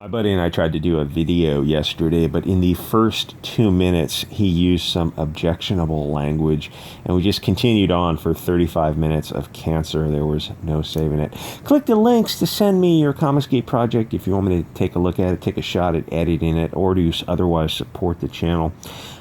My buddy and I tried to do a video yesterday, but in the first 2 minutes, he used some objectionable language, and we just continued on for 35 minutes of cancer. There was no saving it. Click the links to send me your Comicsgate project if you want me to take a look at it, take a shot at editing it, or to otherwise support the channel.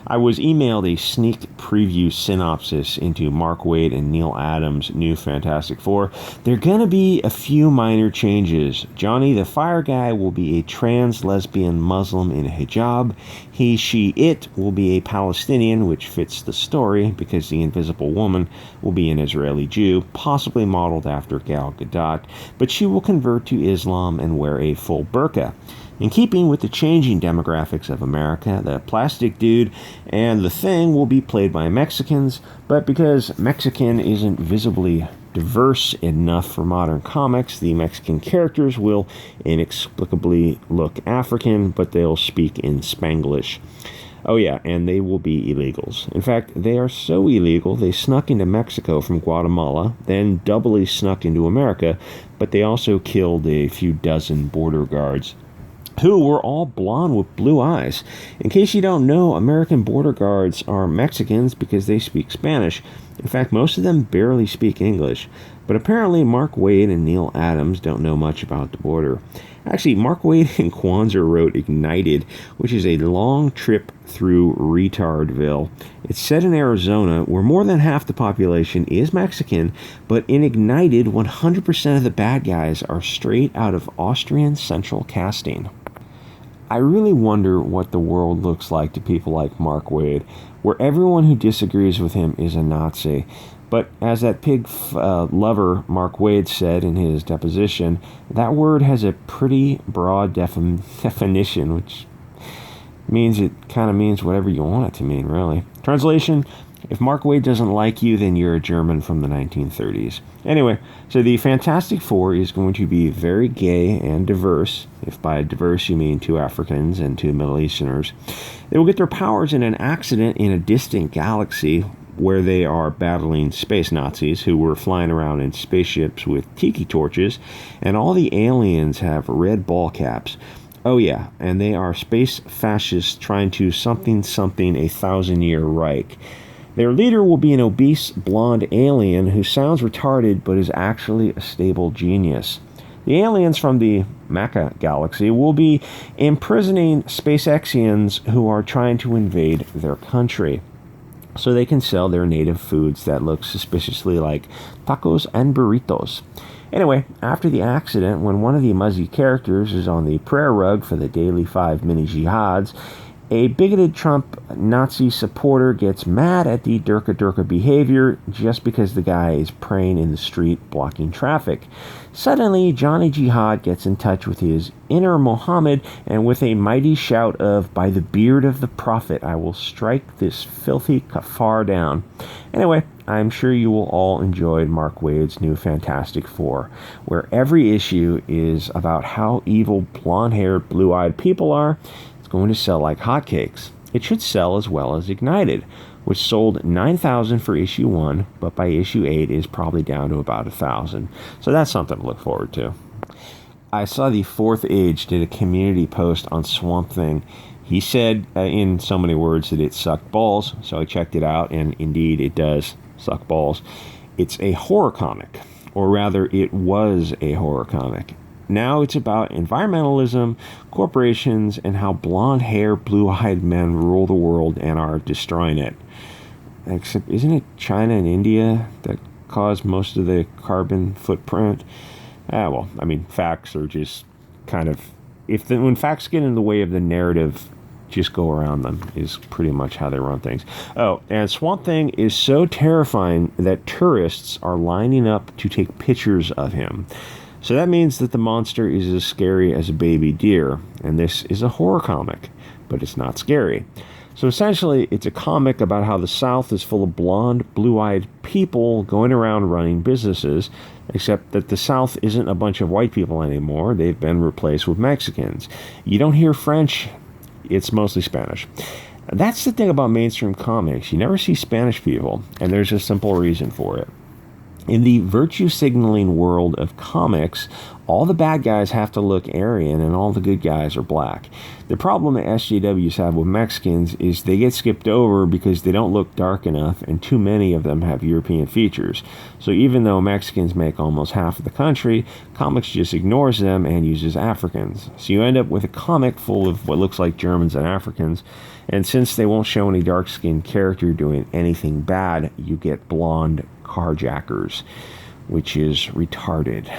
I was emailed a sneak preview synopsis into Mark Waid and Neal Adam's new Fantastic Four. There are going to be a few minor changes. Johnny the Fire Guy will be a trans lesbian Muslim in a hijab. He, she, it will be a Palestinian, which fits the story because the Invisible Woman will be an Israeli Jew, possibly modeled after Gal Gadot, but she will convert to Islam and wear a full burqa. In keeping with the changing demographics of America, the Plastic Dude and the Thing will be played by Mexicans, but because Mexican isn't visibly diverse enough for modern comics, the Mexican characters will inexplicably look African, but they'll speak in Spanglish. Oh yeah, and they will be illegals. In fact, they are so illegal, they snuck into Mexico from Guatemala, then doubly snuck into America, but they also killed a few dozen border guards, who were all blonde with blue eyes. In case you don't know, American border guards are Mexicans because they speak Spanish. In fact, most of them barely speak English. But apparently Mark Waid and Neal Adams don't know much about the border. Actually, Mark Waid and Kwanzaa wrote Ignited, which is a long trip through Retardville. It's set in Arizona, where more than half the population is Mexican, but in Ignited, 100% of the bad guys are straight out of Austrian central casting. I really wonder what the world looks like to people like Mark Waid, where everyone who disagrees with him is a Nazi. But as that pig lover Mark Waid said in his deposition, that word has a pretty broad definition, which means it kind of means whatever you want it to mean, really. Translation: if Mark Waid doesn't like you, then you're a German from the 1930s. Anyway, so the Fantastic Four is going to be very gay and diverse. If by diverse you mean 2 Africans and 2 Middle Easterners. They will get their powers in an accident in a distant galaxy where they are battling space Nazis who were flying around in spaceships with tiki torches, and all the aliens have red ball caps. Oh yeah, and they are space fascists trying to something a 1,000-year Reich. Their leader will be an obese, blonde alien who sounds retarded but is actually a stable genius. The aliens from the Maca galaxy will be imprisoning SpaceXians who are trying to invade their country, so they can sell their native foods that look suspiciously like tacos and burritos. Anyway, after the accident, when one of the Muzzy characters is on the prayer rug for the daily 5 mini jihads, a bigoted Trump Nazi supporter gets mad at the Durka behavior just because the guy is praying in the street blocking traffic. Suddenly, Johnny Jihad gets in touch with his inner Mohammed, and with a mighty shout of, "By the beard of the prophet, I will strike this filthy kafar down." Anyway, I'm sure you will all enjoy Mark Waid's new Fantastic Four, where every issue is about how evil blonde-haired, blue-eyed people are. It's going to sell like hotcakes. It should sell as well as Ignited, which sold 9,000 for issue 1, but by issue 8 is probably down to about 1,000. So that's something to look forward to. I saw the Fourth Age did a community post on Swamp Thing. He said in so many words that it sucked balls, so I checked it out, and indeed it does suck balls. It's a horror comic, or rather it was a horror comic. Now it's about environmentalism, corporations, and how blonde-haired, blue-eyed men rule the world and are destroying it. Except, isn't it China and India that cause most of the carbon footprint? Well, I mean, facts are just kind of... when facts get in the way of the narrative, just go around them, is pretty much how they run things. Oh, and Swamp Thing is so terrifying that tourists are lining up to take pictures of him. So that means that the monster is as scary as a baby deer, and this is a horror comic, but it's not scary. So essentially, it's a comic about how the South is full of blonde, blue-eyed people going around running businesses, except that the South isn't a bunch of white people anymore. They've been replaced with Mexicans. You don't hear French, it's mostly Spanish. That's the thing about mainstream comics. You never see Spanish people, and there's a simple reason for it. In the virtue signaling world of comics, all the bad guys have to look Aryan and all the good guys are black. The problem that SJWs have with Mexicans is they get skipped over because they don't look dark enough and too many of them have European features. So even though Mexicans make almost half of the country, comics just ignores them and uses Africans. So you end up with a comic full of what looks like Germans and Africans, and since they won't show any dark-skinned character doing anything bad, you get blonde carjackers, which is retarded.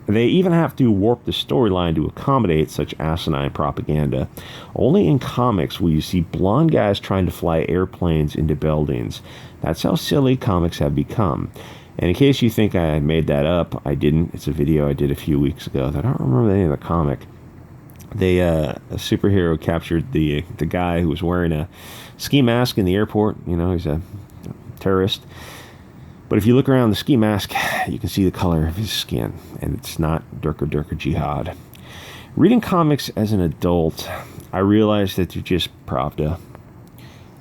They even have to warp the storyline to accommodate such asinine propaganda. Only in comics will you see blonde guys trying to fly airplanes into buildings. That's how silly comics have become. And in case you think I made that up, I didn't. It's a video I did a few weeks ago that I don't remember the name of the comic. A superhero captured the guy who was wearing a ski mask in the airport. You know, he's a terrorist. But if you look around the ski mask, you can see the color of his skin, and it's not Durka Jihad. Reading comics as an adult, I realized that they're just Pravda.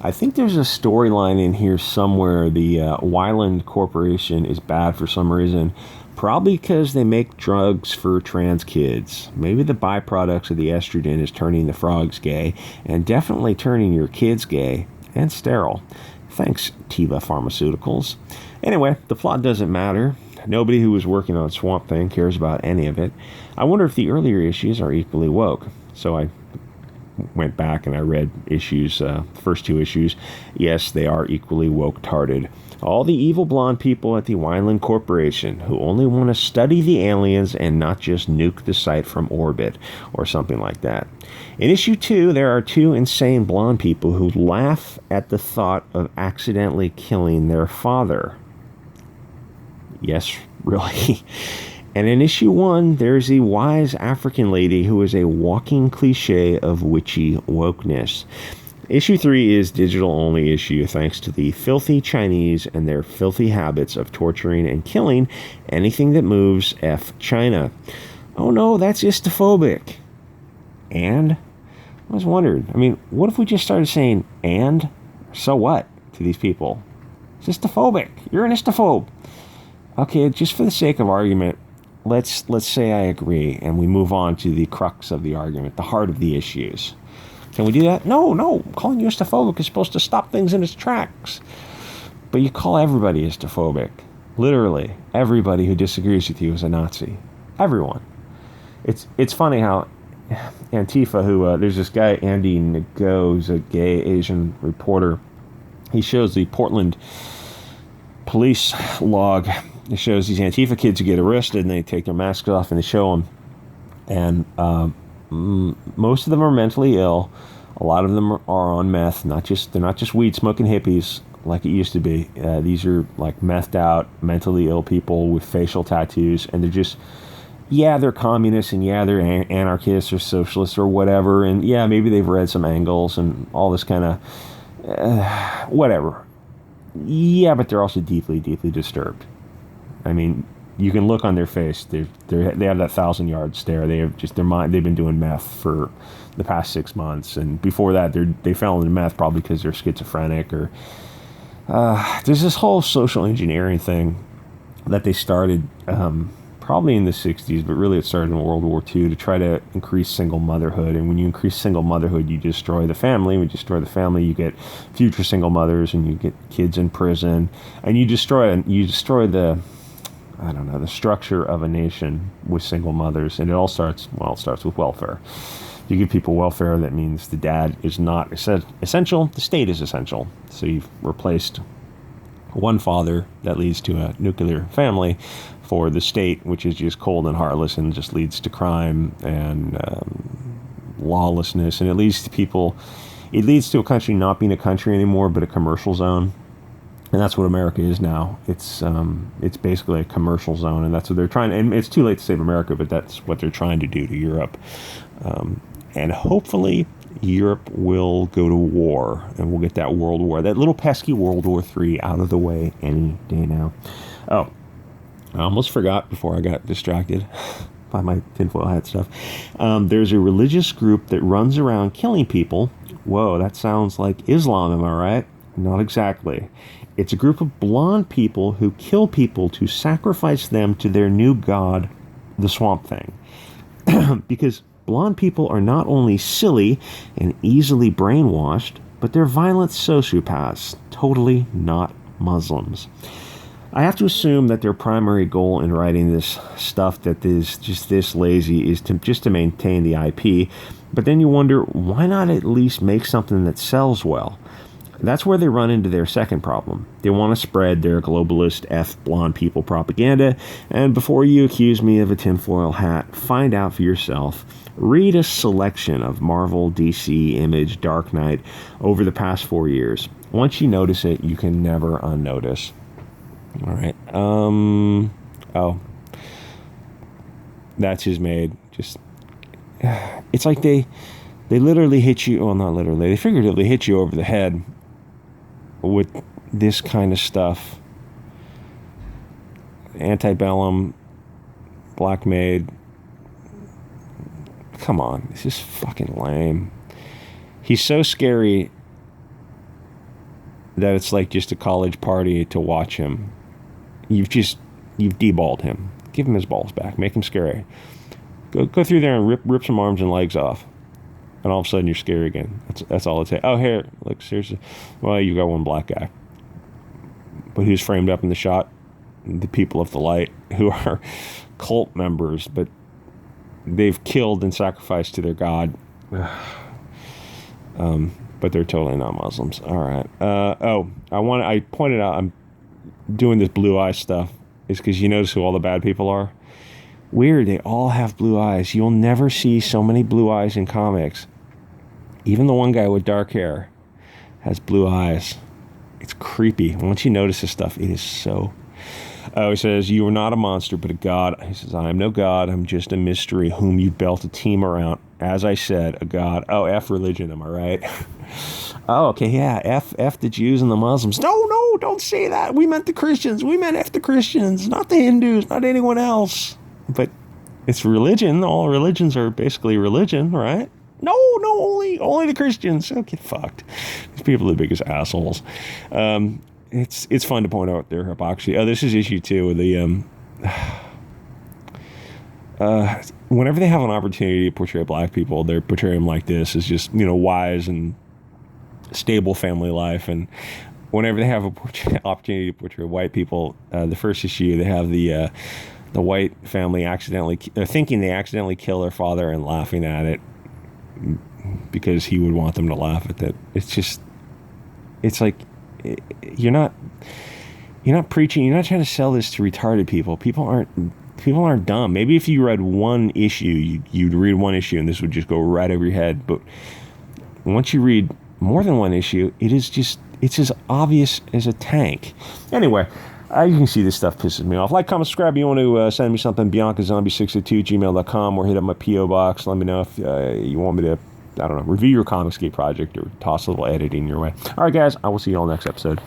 I think there's a storyline in here somewhere. The Weiland Corporation is bad for some reason, probably because they make drugs for trans kids. Maybe the byproducts of the estrogen is turning the frogs gay, and definitely turning your kids gay and sterile. Thanks, Teva Pharmaceuticals. Anyway, the plot doesn't matter. Nobody who was working on Swamp Thing cares about any of it. I wonder if the earlier issues are equally woke. So I went back and I read first two issues. Yes, they are equally woke-tarded. All the evil blonde people at the Weiland Corporation who only want to study the aliens and not just nuke the site from orbit or something like that. In issue 2, there are two insane blonde people who laugh at the thought of accidentally killing their father. Yes, really. And in issue 1, there's a wise African lady who is a walking cliche of witchy wokeness. Issue 3 is digital-only issue thanks to the filthy Chinese and their filthy habits of torturing and killing anything that moves F China. Oh no, that's istophobic. And? I was wondering, what if we just started saying, and? So what? To these people. It's istophobic. You're an istophobe. Okay, just for the sake of argument, let's say I agree, and we move on to the crux of the argument, the heart of the issues. Can we do that? No. Calling you istophobic is supposed to stop things in its tracks. But you call everybody istophobic. Literally, everybody who disagrees with you is a Nazi. Everyone. It's funny how Antifa, there's this guy, Andy Ngo, who's a gay Asian reporter. He shows the Portland police log. It shows these Antifa kids who get arrested and they take their masks off and they show them. And most of them are mentally ill. A lot of them are on meth. They're not just weed smoking hippies like it used to be. These are like methed out, mentally ill people with facial tattoos, and they're just, they're communists, and they're anarchists or socialists or whatever, and maybe they've read some Engels and all this kind of whatever. But they're also deeply, deeply disturbed. You can look on their face. They have that 1,000-yard stare. They have just their mind. They've been doing meth for the past 6 months, and before that, they fell into meth probably because they're schizophrenic or. There's this whole social engineering thing that they started probably in the 60s, but really it started in World War II to try to increase single motherhood. And when you increase single motherhood, you destroy the family. When you destroy the family, you get future single mothers, and you get kids in prison, and you destroy the structure of a nation with single mothers. And it starts with welfare. You give people welfare, that means the dad is not essential, the state is essential. So you've replaced one father that leads to a nuclear family for the state, which is just cold and heartless and just leads to crime and lawlessness. And it leads to a country not being a country anymore, but a commercial zone. And that's what America is now. It's basically a commercial zone, and that's what they're trying. And it's too late to save America, but that's what they're trying to do to Europe. And hopefully, Europe will go to war, and we'll get that world war, that little pesky World War III, out of the way any day now. Oh, I almost forgot before I got distracted by my tinfoil hat stuff. There's a religious group that runs around killing people. Whoa, that sounds like Islam, am I right? Not exactly. It's a group of blonde people who kill people to sacrifice them to their new god, the Swamp Thing. Because blonde people are not only silly and easily brainwashed, but they're violent sociopaths, totally not Muslims. I have to assume that their primary goal in writing this stuff that is just this lazy is to maintain the IP, but then you wonder, why not at least make something that sells well? That's where they run into their second problem. They want to spread their globalist F blonde people propaganda, and before you accuse me of a tinfoil hat, find out for yourself. Read a selection of Marvel, DC, Image, Dark Knight over the past 4 years. Once you notice it, you can never unnotice. All right. Oh. That's his maid. Just, it's like they literally hit you, well, not literally, they figuratively hit you over the head with this kind of stuff. Antebellum, Black Maid. Come on, this is fucking lame. He's so scary that it's like just a college party to watch him. You've deballed him. Give him his balls back. Make him scary. Go through there and rip some arms and legs off. And all of a sudden you're scary again. That's all it takes. Oh, here, look, seriously. Well, you got one black guy. But who's framed up in the shot? The people of the light, who are cult members, but they've killed and sacrificed to their god. But they're totally not Muslims. All right. I pointed out I'm doing this blue eye stuff is because you notice who all the bad people are. Weird, they all have blue eyes. You'll never see so many blue eyes in comics. Even the one guy with dark hair has blue eyes. It's creepy. Once you notice this stuff, it is so... he says, you are not a monster, but a god. He says, I am no god. I'm just a mystery whom you built a team around. As I said, a god. Oh, F religion, am I right? Oh, okay, yeah. F the Jews and the Muslims. No, don't say that. We meant the Christians. We meant F the Christians, not the Hindus, not anyone else. But it's religion. All religions are basically religion, right? No, only the Christians. Oh, get fucked. These people are the biggest assholes. It's fun to point out their hypocrisy. Oh, this is issue 2 of the whenever they have an opportunity to portray black people, they portray them like this as just, wise and stable family life. And whenever they have an opportunity to portray white people, the first issue, they have the white family thinking they accidentally kill their father and laughing at it because he would want them to laugh at that. It's like, you're not preaching. You're not trying to sell this to retarded people. People aren't dumb. Maybe if you read one issue, you'd read one issue and this would just go right over your head. But once you read more than one issue, it's as obvious as a tank. Anyway, you can see this stuff pisses me off. Like, comment, subscribe. You want to send me something, Bianca Zombie 602@gmail.com, or hit up my P.O. box. Let me know if you want me to, I don't know, review your Comicsgate project or toss a little editing your way. All right, guys, I will see you all next episode.